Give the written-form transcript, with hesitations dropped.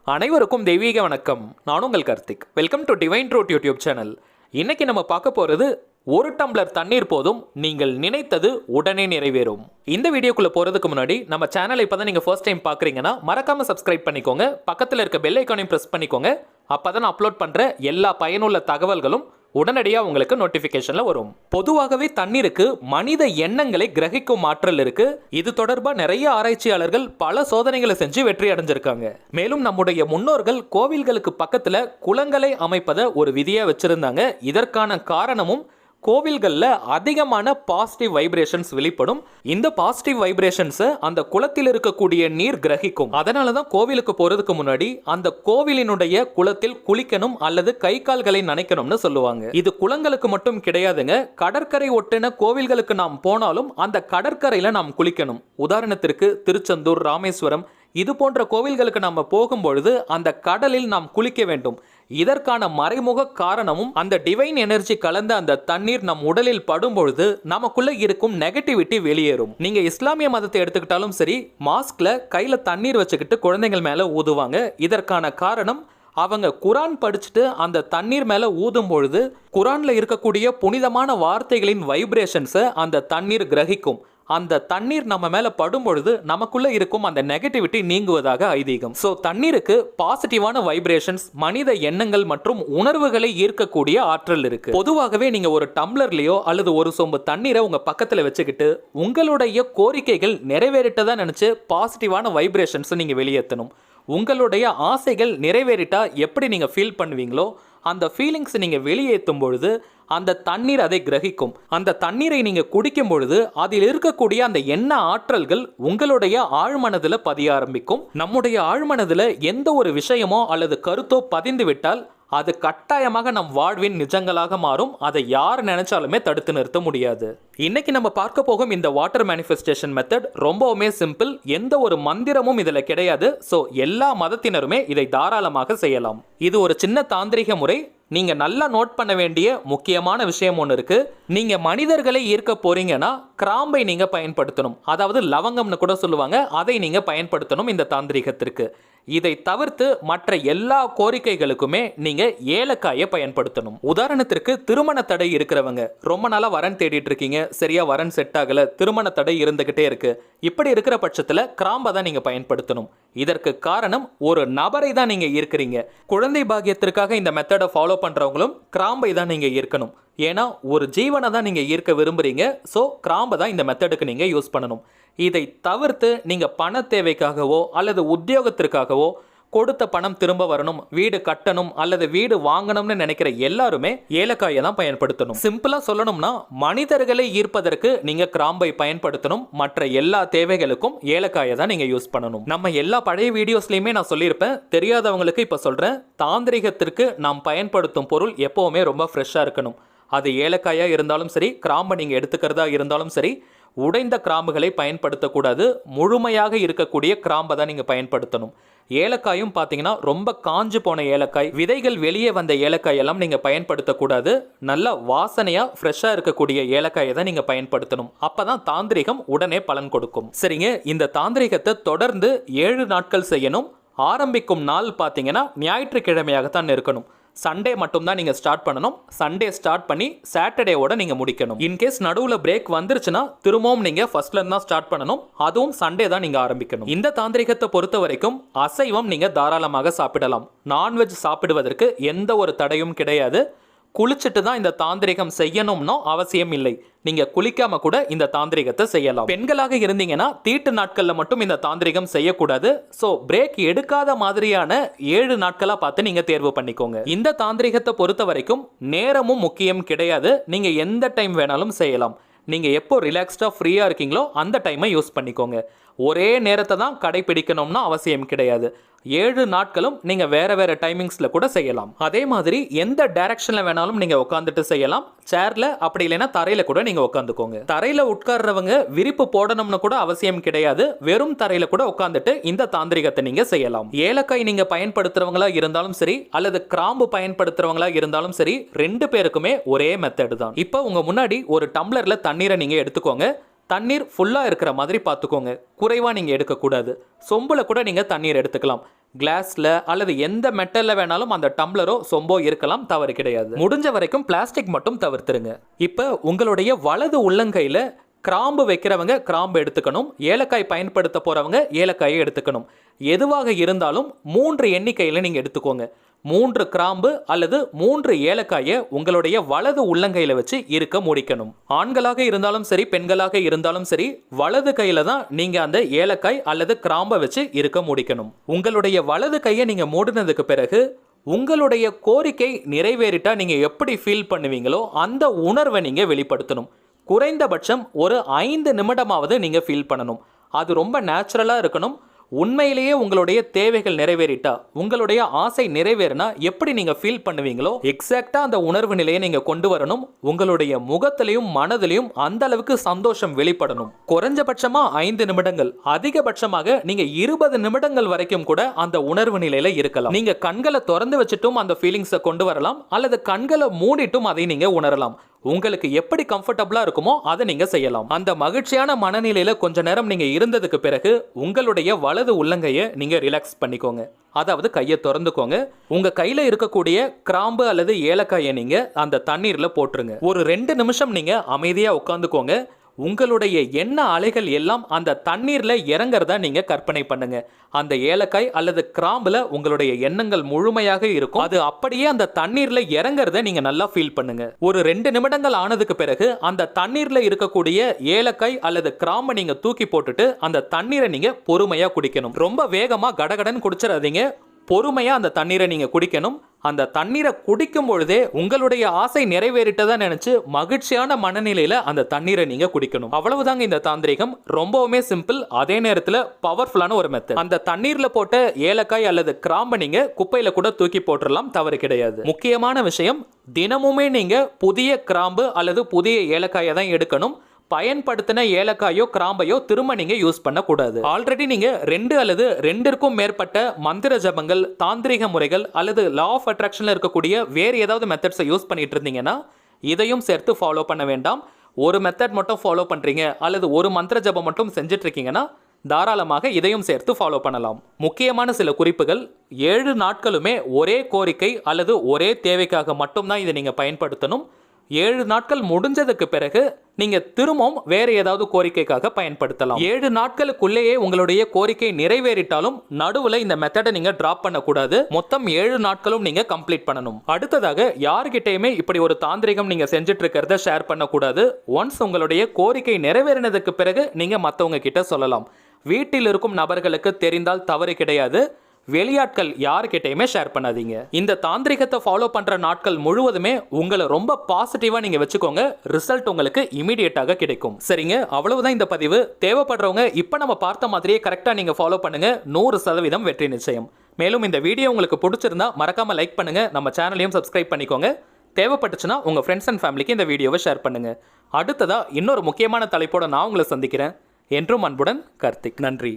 அனைவருக்கும் தெய்வீக வணக்கம். நான் உங்கள் கார்த்திக். வெல்கம் டு டிவைன்.To யூடியூப் சேனல். இன்னைக்கு நம்ம பார்க்க போறது ஒரு டம்ளர் தண்ணீர் போதும் நீங்கள் நினைத்தது உடனே நிறைவேறும். இந்த வீடியோக்குள்ள போறதுக்கு முன்னாடி நம்ம சேனலை இப்பதான் நீங்க ஃபர்ஸ்ட் டைம் பாக்குறீங்கன்னா மறக்காம சப்ஸ்கிரைப் பண்ணிக்கோங்க. பக்கத்துல இருக்க பெல் ஐகானையும் பிரஸ் பண்ணிக்கோங்க. அப்பதான் அப்லோட் பண்ற எல்லா பயனுள்ள தகவல்களும் உடனடியாக உங்களுக்கு நோட்டிஃபிகேஷனில் வரும். பொதுவாகவே தண்ணீருக்கு மனித எண்ணங்களை கிரகிக்கும் ஆற்றல் இருக்கு. இது தொடர்பாக நிறைய ஆராய்ச்சியாளர்கள் பல சோதனைகளை செஞ்சு வெற்றி அடைஞ்சிருக்காங்க. மேலும் நம்முடைய முன்னோர்கள் கோவில்களுக்கு பக்கத்தில் குளங்களை அமைப்பதை ஒரு விதியா வச்சிருந்தாங்க. இதற்கான காரணமும் கோவில்களில் அதிகமான பாசிட்டிவ் வைப்ரேஷன்ஸ் வெளிப்படும். இந்த பாசிட்டிவ் வைப்ரேஷன்ஸை அந்த குளத்தில் இருக்கக்கூடிய நீர் கிரகிக்கும். அதனால தான் கோவிலுக்கு போறதுக்கு முன்னாடி அந்த கோவிலினுடைய குளத்தில் குளிக்கணும் அல்லது கை கால்களை நனைக்கணும்னு சொல்லுவாங்க. இது குளங்களுக்கு மட்டும் கிடையாதுங்க. கடற்கரை ஒட்டின கோவில்களுக்கு நாம் போனாலும் அந்த கடற்கரையில நாம் குளிக்கணும். உதாரணத்திற்கு திருச்செந்தூர், ராமேஸ்வரம் இது போன்ற கோவில்களுக்கு நம்ம போகும்பொழுது அந்த கடலில் நாம் குளிக்க வேண்டும். இதற்கான மறைமுக காரணமும் அந்த டிவைன் எனர்ஜி கலந்த அந்த தண்ணீர் நம் உடலில் படும் பொழுது நமக்குள்ள இருக்கும் நெகட்டிவிட்டி வெளியேறும். நீங்க இஸ்லாமிய மதத்தை எடுத்துக்கிட்டாலும் சரி, மாஸ்க்ல கையில தண்ணீர் வச்சுக்கிட்டு குழந்தைகள் மேல ஊதுவாங்க. இதற்கான காரணம் அவங்க குரான் படிச்சுட்டு அந்த தண்ணீர் மேல ஊதும் பொழுது குரான்ல இருக்கக்கூடிய புனிதமான வார்த்தைகளின் வைப்ரேஷன்ஸை அந்த தண்ணீர் கிரகிக்கும். அந்த தண்ணீர் நம்ம மேல படும் பொழுது நமக்குள்ள இருக்கும் அந்த நெகட்டிவிட்டி நீங்குவதாக ஐதீகம். சோ தண்ணீருக்கு பாசிட்டிவான வைப்ரேஷன்ஸ், மனித எண்ணங்கள் மற்றும் உணர்வுகளை ஈர்க்கக்கூடிய ஆற்றல் இருக்கு. பொதுவாகவே நீங்க ஒரு டம்ளர்லயோ அல்லது ஒரு சொம்பு தண்ணீரை உங்க பக்கத்துல வச்சுக்கிட்டு உங்களுடைய கோரிக்கைகள் நிறைவேறிட்டதா நினைச்சு பாசிட்டிவான வைப்ரேஷன்ஸ் நீங்க வெளியேற்றணும். உங்களுடைய ஆசைகள் நிறைவேறிட்டா எப்படி நீங்க ஃபீல் பண்ணுவீங்களோ அந்த ஃபீலிங்ஸ் நீங்க வெளியேற்றும் பொழுது அந்த தண்ணீர் அதை கிரகிக்கும். அந்த தண்ணீரை நீங்க குடிக்கும் பொழுது அதில் இருக்கக்கூடிய அந்த எண்ண ஆற்றல்கள் உங்களுடைய ஆழ்மனதில் பதிய ஆரம்பிக்கும். நம்முடைய ஆழ்மனதில் எந்த ஒரு விஷயமோ அல்லது கருத்தோ பதிந்து விட்டால் அது கட்டாயமாக நம் வாழ்வின் நிஜங்களாக மாறும். அதை யார் நினைச்சாலுமே தடுத்து நிறுத்த முடியாது. இன்னைக்கு நம்ம பார்க்க போகும் இந்த வாட்டர் மேனிஃபெஸ்டேஷன் மெத்தட் ரொம்பவுமே சிம்பிள். எந்த ஒரு மந்திரமும் இதுல கிடையாது. ஸோ எல்லா மதத்தினருமே இதை தாராளமாக செய்யலாம். இது ஒரு சின்ன தாந்திரிக முறை. நீங்க நல்லா நோட் பண்ண வேண்டிய முக்கியமான விஷயம் ஒன்று இருக்கு. நீங்க மனிதர்களை ஈர்க்க போறீங்கன்னா கிராம்பை நீங்க பயன்படுத்தணும். அதாவது லவங்கம்னு கூட சொல்லுவாங்க. அதை நீங்க பயன்படுத்தணும் இந்த தாந்திரிகத்திற்கு. இதை தவிர்த்து மற்ற எல்லா கோரிக்கைகளுக்குமே நீங்க ஏலக்காயை பயன்படுத்தணும். உதாரணத்திற்கு திருமண தடை இருக்கிறவங்க, ரொம்ப நாளா வரன் தேடிட்டு இருக்கீங்க, சரியா வரன் செட் ஆகல, திருமண தடை இருந்துகிட்டே இருக்கு. இப்படி இருக்கிற பட்சத்துல கிராம்பை தான் நீங்க பயன்படுத்தணும். இதற்கு காரணம் ஒரு நபரை தான் நீங்க ஈர்க்கிறீங்க. குழந்தை பாக்கியத்திற்காக இந்த மெத்தடை ஃபாலோ பண்றவங்களும் கிராம்பை தான் நீங்க ஈர்க்கணும். ஏன்னா ஒரு ஜீவனை தான் நீங்க ஈர்க்க விரும்புறீங்க. ஸோ கிராம்பை தான் இந்த மெத்தடுக்கு நீங்க யூஸ் பண்ணணும். இதை தவிர்த்து நீங்க பண தேவைக்காகவோ அல்லது உத்தியோகத்திற்காகவோ கொடுத்த பணம் திரும்ப வரணும், வீடு கட்டணும் அல்லது வீடு வாங்கணும்னு நினைக்கிற எல்லாருமே ஏலக்காயை தான் பயன்படுத்தணும். சிம்பிளா சொல்லணும்னா மனிதர்களை ஈர்ப்பதற்கு நீங்க கிராம்பை பயன்படுத்தணும். மற்ற எல்லா தேவைகளுக்கும் ஏலக்காயை தான் நீங்க யூஸ் பண்ணணும். நம்ம எல்லா பழைய வீடியோஸ்லயுமே நான் சொல்லியிருப்பேன். தெரியாதவங்களுக்கு இப்ப சொல்றேன். தாந்திரிகத்திற்கு நாம் பயன்படுத்தும் பொருள் எப்பவுமே ரொம்ப ஃப்ரெஷ்ஷா இருக்கணும். அது ஏலக்காயா இருந்தாலும் சரி, கிராம்பை நீங்க எடுத்துக்கிறதா இருந்தாலும் சரி, உடைந்த கிராம்புகளை பயன்படுத்தக்கூடாது. முழுமையாக இருக்கக்கூடிய கிராம்பை தான் நீங்கள் பயன்படுத்தணும். ஏலக்காயும் பார்த்தீங்கன்னா ரொம்ப காஞ்சு போன ஏலக்காய், விதைகள் வெளியே வந்த ஏலக்காய் எல்லாம் நீங்கள் பயன்படுத்தக்கூடாது. நல்ல வாசனையாக ஃப்ரெஷ்ஷாக இருக்கக்கூடிய ஏலக்காயை தான் நீங்கள் பயன்படுத்தணும். அப்போ தான் தாந்திரிகம் உடனே பலன் கொடுக்கும். சரிங்க, இந்த தாந்திரிகத்தை தொடர்ந்து 7 நாட்கள் செய்யணும். ஆரம்பிக்கும் நாள் பார்த்தீங்கன்னா ஞாயிற்றுக்கிழமையாகத்தான் இருக்கணும். சண்டே மட்டும் தான் நீங்க ஸ்டார்ட் பண்ணணும். சண்டே ஸ்டார்ட் பண்ணி சாட்டர்டேவோட நீங்க முடிக்கணும். இன்கேஸ் நடுவுல பிரேக் வந்துருச்சுன்னா திரும்பவும் நீங்க ஃபர்ஸ்ட்ல இருந்து தான் ஸ்டார்ட் பண்ணணும். அதுவும் சண்டே தான் நீங்க ஆரம்பிக்கணும். இந்த தாந்திரிகத்தை பொறுத்த வரைக்கும் அசைவம் நீங்க தாராளமாக சாப்பிடலாம். நான்வெஜ் சாப்பிடுவதற்கு எந்த ஒரு தடையும் கிடையாது. குளிச்சுட்டு தான் இந்த தாந்திரிகம் செய்யணும்னோ அவசியம் இல்லை. நீங்க குளிக்காம கூட இந்த தாந்திரிகத்தை செய்யலாம். பெண்களாக இருந்தீங்கன்னா தீட்டு நாட்கள்ல மட்டும் இந்த தாந்திரிகம் செய்யக்கூடாது. சோ பிரேக் எடுக்காத மாதிரியான 7 நாட்களா பார்த்து நீங்க தேர்வு பண்ணிக்கோங்க. இந்த தாந்திரிகத்தை பொறுத்த வரைக்கும் நேரமும் முக்கியம் கிடையாது. நீங்க எந்த டைம் வேணாலும் செய்யலாம். நீங்க எப்போ ரிலாக்ஸ்டா ஃப்ரீயா இருக்கீங்களோ அந்த டைமை யூஸ் பண்ணிக்கோங்க. ஒரே நேரத்தை தான் கடைபிடிக்கணும்னு அவசியம் கிடையாது. 7 நாட்களும் நீங்க வேற வேற டைமிங்ஸ்ல கூட செய்யலாம். அதே மாதிரி எந்த டைரக்ஷன்ல வேணாலும் நீங்க உட்காந்துட்டு செய்யலாம். சேர்ல அப்படி இல்லைன்னா தரையில கூட நீங்க உட்காந்துக்கோங்க. தரையில உட்கார்றவங்க விரிப்பு போடணும்னு கூட அவசியம் கிடையாது. வெறும் தரையில கூட உட்காந்துட்டு இந்த தாந்திரிகத்தை நீங்க செய்யலாம். ஏலக்காய் நீங்க பயன்படுத்துறவங்களா இருந்தாலும் சரி அல்லது கிராம்பு பயன்படுத்துறவங்களா இருந்தாலும் சரி, 2 பேருக்குமே ஒரே மெத்தட் தான். இப்போ உங்க முன்னாடி ஒரு டம்ளர்ல தண்ணீரை நீங்க எடுத்துக்கோங்க. தண்ணீர் ஃபுல்லாக இருக்கிற மாதிரி பார்த்துக்கோங்க. குறைவாக நீங்கள் எடுக்கக்கூடாது. சொம்பில் கூட நீங்கள் தண்ணீர் எடுத்துக்கலாம். கிளாஸ்ல அல்லது எந்த மெட்டல்ல வேணாலும் அந்த டம்ளரோ சொம்போ இருக்கலாம், தவறு கிடையாது. முடிஞ்ச வரைக்கும் பிளாஸ்டிக் மட்டும் தவிர்த்துருங்க. இப்போ உங்களுடைய வலது உள்ளங்கையில கிராம்பு வைக்கிறவங்க கிராம்பு எடுத்துக்கணும், ஏலக்காய் பயன்படுத்த போறவங்க ஏலக்காயை எடுத்துக்கணும். எதுவாக இருந்தாலும் 3 எண்ணிக்கையில் நீங்க எடுத்துக்கோங்க. 3 கிராம்பு அல்லது 3 ஏலக்காயை உங்களுடைய வலது உள்ளங்கையில வச்சு இருக்க முடிக்கணும். ஆண்களாக இருந்தாலும் சரி, பெண்களாக இருந்தாலும் சரி, வலது கையில தான் நீங்க அந்த ஏலக்காய் அல்லது கிராம்பை வச்சு இருக்க முடிக்கணும். உங்களுடைய வலது கையை நீங்க மூடினதுக்கு பிறகு உங்களுடைய கோரிக்கை நிறைவேறிட்டா நீங்க எப்படி ஃபீல் பண்ணுவீங்களோ அந்த உணர்வை நீங்க வெளிப்படுத்தணும். குறைந்தபட்சம் ஒரு 5 நிமிடமாவது நீங்க ஃபீல் பண்ணணும். அது ரொம்ப நேச்சுரலா இருக்கணும். உண்மையிலேயே உங்களுடைய தேவைகள் நிறைவேறிட்டா, உங்களுடைய ஆசை நிறைவேறினா எப்படி நீங்க ஃபீல் பண்ணுவீங்களோ எக்ஸாக்டா அந்த உணர்வு நிலையை நீங்க கொண்டு வரணும். உங்களுடைய முகத்திலையும் மனதிலையும் அந்த அளவுக்கு சந்தோஷம் வெளிப்படணும். குறைஞ்சபட்சமா 5 நிமிடங்கள், அதிகபட்சமாக நீங்க 20 நிமிடங்கள் வரைக்கும் கூட அந்த உணர்வு நிலையில இருக்கலாம். நீங்க கண்களை திறந்து வச்சுட்டும் அந்த ஃபீலிங்ஸை கொண்டு வரலாம், அல்லது கண்களை மூடிட்டும் அதை நீங்க உணரலாம். உங்களுக்கு எப்படி கம்ஃபர்டபுளா இருக்குமோ அதை நீங்க செய்யலாம். அந்த மகிழ்ச்சியான மனநிலையில கொஞ்ச நேரம் நீங்க இருந்ததுக்கு பிறகு உங்களுடைய வலது உள்ளங்கையை நீங்க ரிலாக்ஸ் பண்ணிக்கோங்க. அதாவது கையை திறந்துக்கோங்க. உங்க கையில இருக்கக்கூடிய கிராம்பு அல்லது ஏலக்காயை நீங்க அந்த தண்ணீர்ல போட்டுருங்க. ஒரு 2 நிமிஷம் நீங்க அமைதியா உட்கார்ந்துக்கோங்க. உங்களுடைய எண்ண அலைகள் எல்லாம் அந்த தண்ணீர்ல இறங்குறதா நீங்க கற்பனை பண்ணுங்க. அந்த ஏலக்காய் அல்லது கிராம்புல உங்களுடைய எண்ணங்கள் முழுமையாக இருக்கும். அது அப்படியே அந்த தண்ணீர்ல இறங்குறத நீங்க நல்லா ஃபீல் பண்ணுங்க. ஒரு 2 நிமிடங்கள் ஆனதுக்கு பிறகு அந்த தண்ணீர்ல இருக்கக்கூடிய ஏலக்காய் அல்லது கிராம்பை நீங்க தூக்கி போட்டுட்டு அந்த தண்ணீரை நீங்க பொறுமையா குடிக்கணும். ரொம்ப வேகமா கடகடன் குடிச்சிடாதீங்க. பொறுமையா அந்த தண்ணீரை நீங்க குடிக்கணும். அந்த தண்ணீரை குடிக்கும் பொழுதே உங்களுடைய ஆசை நிறைவேறிட்டதா நினைச்சு மகிழ்ச்சியான மனநிலையில அந்த தண்ணீரை நீங்க குடிக்கணும். அவ்வளவுதாங்க இந்த தாந்திரிகம். ரொம்பவுமே சிம்பிள், அதே நேரத்தில் பவர்ஃபுல்லான ஒரு மெத்தட். அந்த தண்ணீர்ல போட்ட ஏலக்காய் அல்லது கிராம்பை நீங்க குப்பையில கூட தூக்கி போட்டுடலாம், தவறு கிடையாது. முக்கியமான விஷயம், தினமுமே நீங்க புதிய கிராம்பு அல்லது புதிய ஏலக்காயை தான் எடுக்கணும். பயன்படுத்தின ஏலக்காயோ கிராம்பையோ திரும்ப நீங்க யூஸ் பண்ணக்கூடாது. ஆல்ரெடி நீங்க 2 அல்லது 2க்கும் மேற்பட்ட மந்திர ஜபங்கள், தாந்திரிக முறைகள் அல்லது லா ஆஃப் அட்ராக்ஷன்ல இருக்கக்கூடிய வேறு ஏதாவது மெத்தட்ஸை யூஸ் பண்ணிட்டு இருந்தீங்கன்னா இதையும் சேர்த்து ஃபாலோ பண்ண வேண்டாம். ஒரு மெத்தட் மட்டும் ஃபாலோ பண்றீங்க அல்லது ஒரு மந்திர ஜபம் மட்டும் செஞ்சுட்டு இருக்கீங்கன்னா தாராளமாக இதையும் சேர்த்து ஃபாலோ பண்ணலாம். முக்கியமான சில குறிப்புகள்: 7 நாட்களுமே ஒரே கோரிக்கை அல்லது ஒரே தேவைக்காக மட்டும்தான் இதை நீங்க பயன்படுத்தணும். 7 நாட்கள் முடிஞ்சதுக்கு பிறகு நீங்க திரும்பவும் வேற ஏதாவது கோரிக்கைக்காக பயன்படுத்தலாம். 7 நாட்களுக்குள்ளேயே உங்களுடைய கோரிக்கை நிறைவேறிட்டாலும் நடுவுல இந்த மெத்தடை நீங்க டிராப் பண்ணக்கூடாது. மொத்தம் 7 நாட்களும் நீங்க கம்ப்ளீட் பண்ணணும். அடுத்ததாக, யார்கிட்டயுமே இப்படி ஒரு தாந்திரிகம் நீங்க செஞ்சுட்டு இருக்கிறத ஷேர் பண்ணக்கூடாது. ஒன்ஸ் உங்களுடைய கோரிக்கை நிறைவேறினதுக்கு பிறகு நீங்க மற்றவங்க கிட்ட சொல்லலாம். வீட்டில் இருக்கும் நபர்களுக்கு தெரிந்தால் தவறு கிடையாது. வெளியாட்கள் யார்கிட்டயுமே ஷேர் பண்ணாதீங்க. இந்த தாந்திரிகத்தை ஃபாலோ பண்ற நாட்கள் முழுவதுமே உங்களை ரொம்ப பாசிட்டிவா நீங்க வச்சுக்கோங்க. ரிசல்ட் உங்களுக்கு இமிடியேட்டாக கிடைக்கும். சரிங்க, அவ்வளவுதான் இந்த பதிவு. தேவைப்படுறவங்க இப்ப நம்ம பார்த்த மாதிரியே கரெக்டா நீங்க ஃபாலோ பண்ணுங்க. 100% வெற்றி நிச்சயம். மேலும் இந்த வீடியோ உங்களுக்கு பிடிச்சிருந்தா மறக்காம லைக் பண்ணுங்க. நம்ம சேனலையும் சப்ஸ்கிரைப் பண்ணிக்கோங்க. தேவைப்பட்டுச்சுன்னா உங்க ஃப்ரெண்ட்ஸ் அண்ட் ஃபேமிலிக்கு இந்த வீடியோவை ஷேர் பண்ணுங்க. அடுத்ததா இன்னொரு முக்கியமான தலைப்போட நான் உங்களை சந்திக்கிறேன். என்றும் அன்புடன் கார்த்திக். நன்றி.